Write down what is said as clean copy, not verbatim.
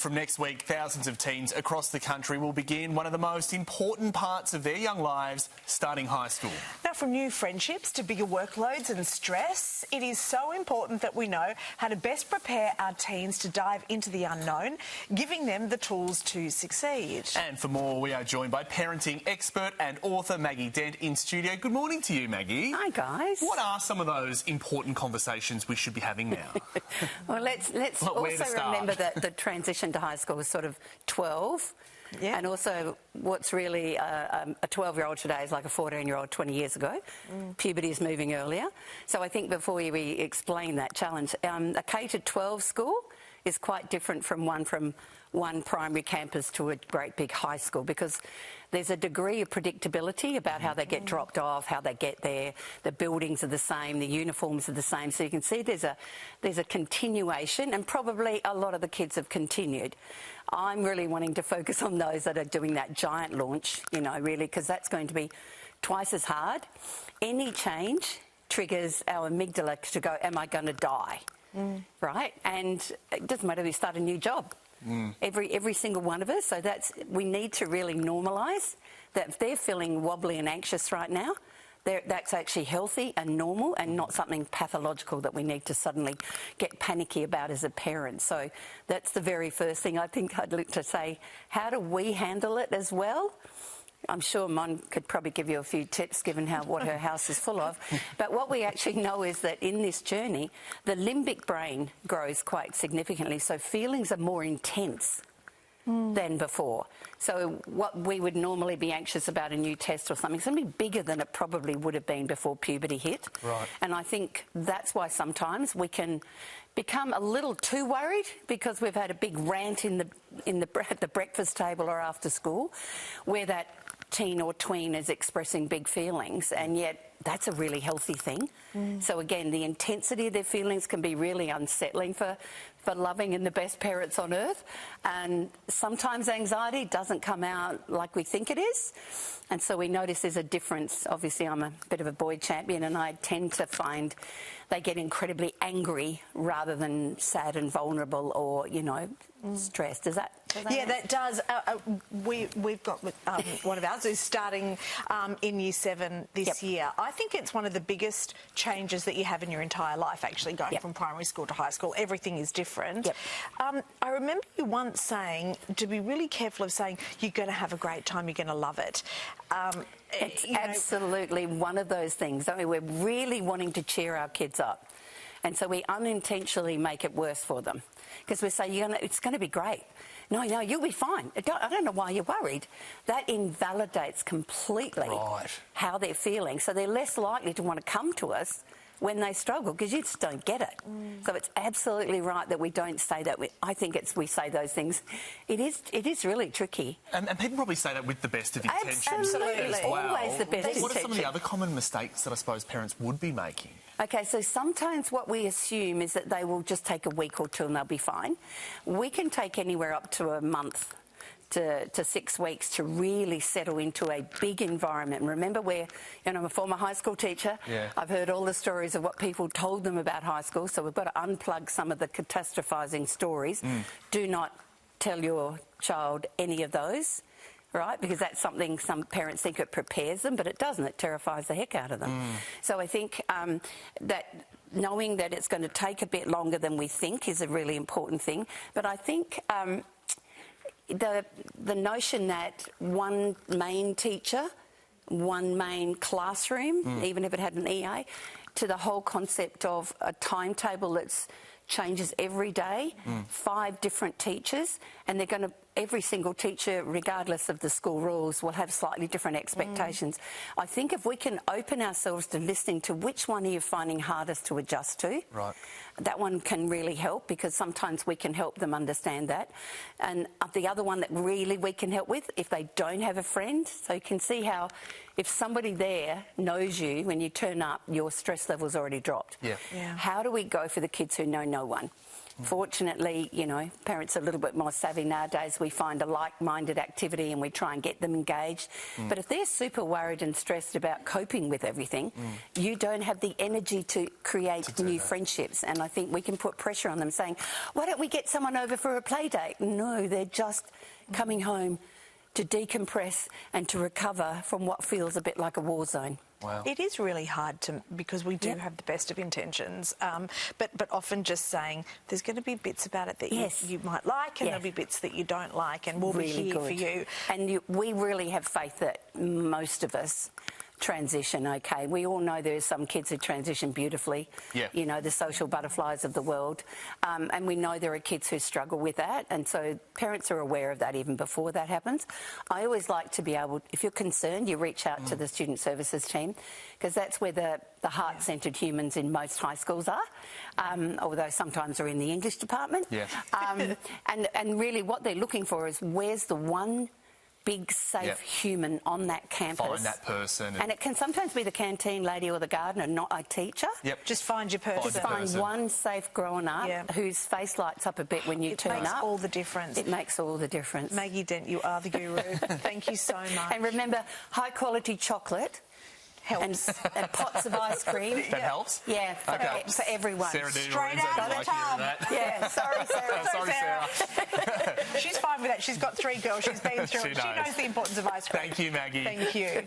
from next week, thousands of teens across the country will begin one of the most important parts of their young lives, starting high school. Now, from new friendships to bigger workloads and stress, it is so important that we know how to best prepare our teens to dive into the unknown, giving them the tools to succeed. And for more, we are joined by parenting expert and author Maggie Dent in studio. Good morning to you, Maggie. Hi, guys. What are some of those important conversations we should be having now? Well, let's also remember that the transition to high school was sort of 12. Yeah. And also what's really a 12-year-old today is like a 14-year-old 20 years ago. Puberty is moving earlier. So I think before we explain that challenge, a K-12 school is quite different from one primary campus to a great big high school, because there's a degree of predictability about how they get dropped off, how they get there. The buildings are the same, the uniforms are the same. So you can see there's a continuation, and probably a lot of the kids have continued. I'm really wanting to focus on those that are doing that giant launch, really, because that's going to be twice as hard. Any change triggers our amygdala to go, am I going to die? Right? And it doesn't matter if you start a new job. Every single one of us. So we need to really normalise that if they're feeling wobbly and anxious right now, that's actually healthy and normal, and not something pathological that we need to suddenly get panicky about as a parent. So that's the very first thing I think I'd like to say. How do we handle it as well? I'm sure Mon could probably give you a few tips given what her house is full of. But what we actually know is that in this journey, the limbic brain grows quite significantly, so feelings are more intense than before. So what we would normally be anxious about, a new test or something, something bigger than it probably would have been before puberty hit. Right. And I think that's why sometimes we can become a little too worried because we've had a big rant at the breakfast table or after school, where that teen or tween is expressing big feelings, and yet that's a really healthy thing. So again, the intensity of their feelings can be really unsettling for loving and the best parents on earth. And sometimes anxiety doesn't come out like we think it is. And so we notice there's a difference. Obviously, I'm a bit of a boy champion, and I tend to find they get incredibly angry rather than sad and vulnerable or, stressed. Does that yeah, that does. We've got one of ours who's starting in Year 7 this year. I think it's one of the biggest changes that you have in your entire life, actually, going from primary school to high school. Everything is different. I remember you once saying to be really careful of saying you're going to have a great time, you're going to love it. It's absolutely one of those things. I mean, we're really wanting to cheer our kids up, and so we unintentionally make it worse for them, because we say it's going to be great. No, you'll be fine. I don't know why you're worried. That invalidates completely how they're feeling. So they're less likely to want to come to us when they struggle, because you just don't get it. So it's absolutely right that we don't say that. I think we say those things. It is really tricky. And people probably say that with the best of intentions. Absolutely. As well. Always the best intentions. What are some of the other common mistakes that I suppose parents would be making? Okay, so sometimes what we assume is that they will just take a week or two and they'll be fine. We can take anywhere up to a month to 6 weeks to really settle into a big environment. And remember, I'm a former high school teacher. I've heard all the stories of what people told them about high school, so we've got to unplug some of the catastrophising stories. Do not tell your child any of those. Right, because that's something some parents think it prepares them, but it doesn't. It terrifies the heck out of them. So I think that knowing that it's going to take a bit longer than we think is a really important thing. But I think the notion that one main teacher, one main classroom, even if it had an EA, to the whole concept of a timetable that changes every day, 5 different teachers, and they're going to every single teacher, regardless of the school rules, will have slightly different expectations. I think if we can open ourselves to listening to which one are you finding hardest to adjust to, that one can really help, because sometimes we can help them understand that. And the other one that really we can help with, if they don't have a friend, so you can see how if somebody there knows you, when you turn up, your stress level's already dropped. How do we go for the kids who know no one? Fortunately, you know, parents are a little bit more savvy nowadays. We find a like-minded activity and we try and get them engaged. But if they're super worried and stressed about coping with everything, you don't have the energy to create new friendships. And I think we can put pressure on them saying, why don't we get someone over for a play date? No, they're just coming home to decompress and to recover from what feels a bit like a war zone. Wow. It is really hard because we do have the best of intentions, but often just saying there's going to be bits about it that you might like, and there'll be bits that you don't like, and we'll be here for you. And we really have faith that most of us transition okay. We all know there's some kids who transition beautifully, you know, the social butterflies of the world, and we know there are kids who struggle with that, and so parents are aware of that even before that happens. I always like to be able, if you're concerned, you reach out to the student services team, because that's where the heart-centred humans in most high schools are, although sometimes they're in the English department. And really what they're looking for is where's the one big, safe human on that campus. Find that person. And it can sometimes be the canteen lady or the gardener, not a teacher. Just find your person. Just find one safe grown up whose face lights up a bit when you turn up. It makes all the difference. It makes all the difference. Maggie Dent, you are the guru. Thank you so much. And remember, high-quality chocolate helps. And pots of ice cream. That helps? Yeah, for everyone. Sarah Straight out of the tub. Yeah, sorry, Sarah. Sorry, Sarah. She's fine with that. She's got 3 girls. She's been through it. She knows the importance of ice cream. Thank you, Maggie. Thank you.